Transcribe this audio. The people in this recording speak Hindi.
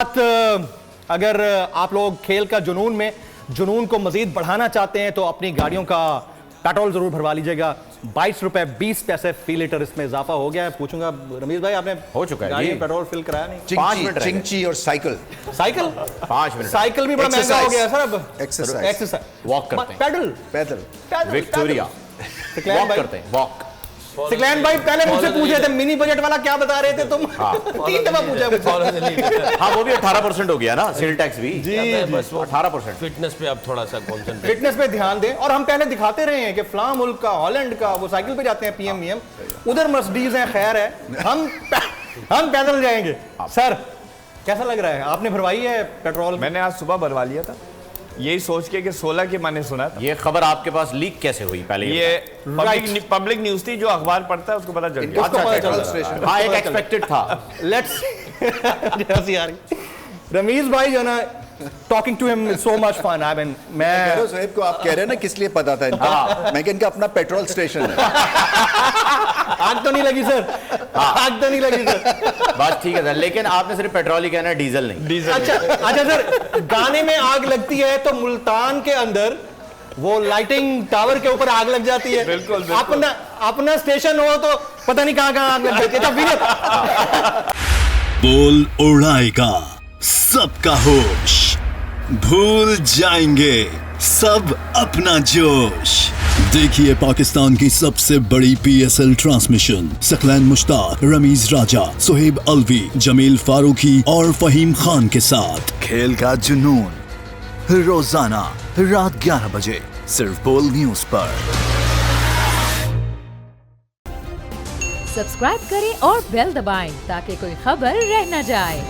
अगर आप लोग खेल का जुनून को मजीद बढ़ाना चाहते हैं तो अपनी गाड़ियों का पेट्रोल जरूर भरवा लीजिएगा। 22 रुपए 20 पैसे फी लीटर इसमें इजाफा हो गया है। पूछूंगा रमीज भाई, आपने हो चुका है गाड़ी में पेट्रोल फिल कराया नहीं? 5 मिनट चिंची और साइकिल 5 मिनट साइकिल भी बड़ा महंगा हो गया है सर अब। एक्सरसाइज वॉक करते हैं, पैडल पैदल विक्टोरिया वॉक करते हैं, वॉक। सिकलैन भाई पहले मुझसे पूछे थे मिनी बजट वाला क्या बता रहे थे तुम? 3 दफा पूछा मुझसे। हाँ, वो भी 18% हो गया ना, सेल टैक्स भी जी, बस वो 18%। फिटनेस पे अब थोड़ा सा कॉन्सेंट्रेट। फिटनेस पे ध्यान दें। और हम पहले दिखाते रहे हैं कि फलां मुल्क का, हॉलैंड का, वो साइकिल पे जाते हैं पीएम, उधर मर्सिडीज है, खैर है, हम पैदल जाएंगे। सर कैसा लग रहा है? आपने भरवाई है पेट्रोल? मैंने आज सुबह भरवा लिया था, यही सोच के कि 16 की मैंने सुना था। ये खबर आपके पास लीक कैसे हुई? पहले ये पब्लिक न्यूज थी, जो अखबार पढ़ता है उसको पता चल गया। अच्छा, हाँ, एक एक्सपेक्टेड था। लेट्स रमीज भाई जो ना, talking to him so much fun. I mean मैं साहब को आप कह रहे हैं ना किस लिए पता था इनका? मैं इनका अपना पेट्रोल स्टेशन है। आग तो नहीं लगी सर? आग तो नहीं लगी सर? बात ठीक है सर, लेकिन आपने सिर्फ पेट्रोल ही कहना है, डीजल नहीं। अच्छा सर, गाने में आग लगती है तो मुल्तान के अंदर वो लाइटिंग टावर के ऊपर आग लग जाती है। बिल्कुल। अपना स्टेशन हो तो पता नहीं कहां आग लग जाती है। बोल उड़ाएगा सबका होश, भूल जाएंगे सब अपना जोश। देखिए पाकिस्तान की सबसे बड़ी PSL ट्रांसमिशन सकलैन मुश्ताक, रमीज राजा, सुहेब अलवी, जमील फारूकी और फहीम खान के साथ खेल का जुनून रोजाना रात 11 बजे सिर्फ बोल न्यूज पर। सब्सक्राइब करें और बेल दबाएं ताकि कोई खबर रह न जाए।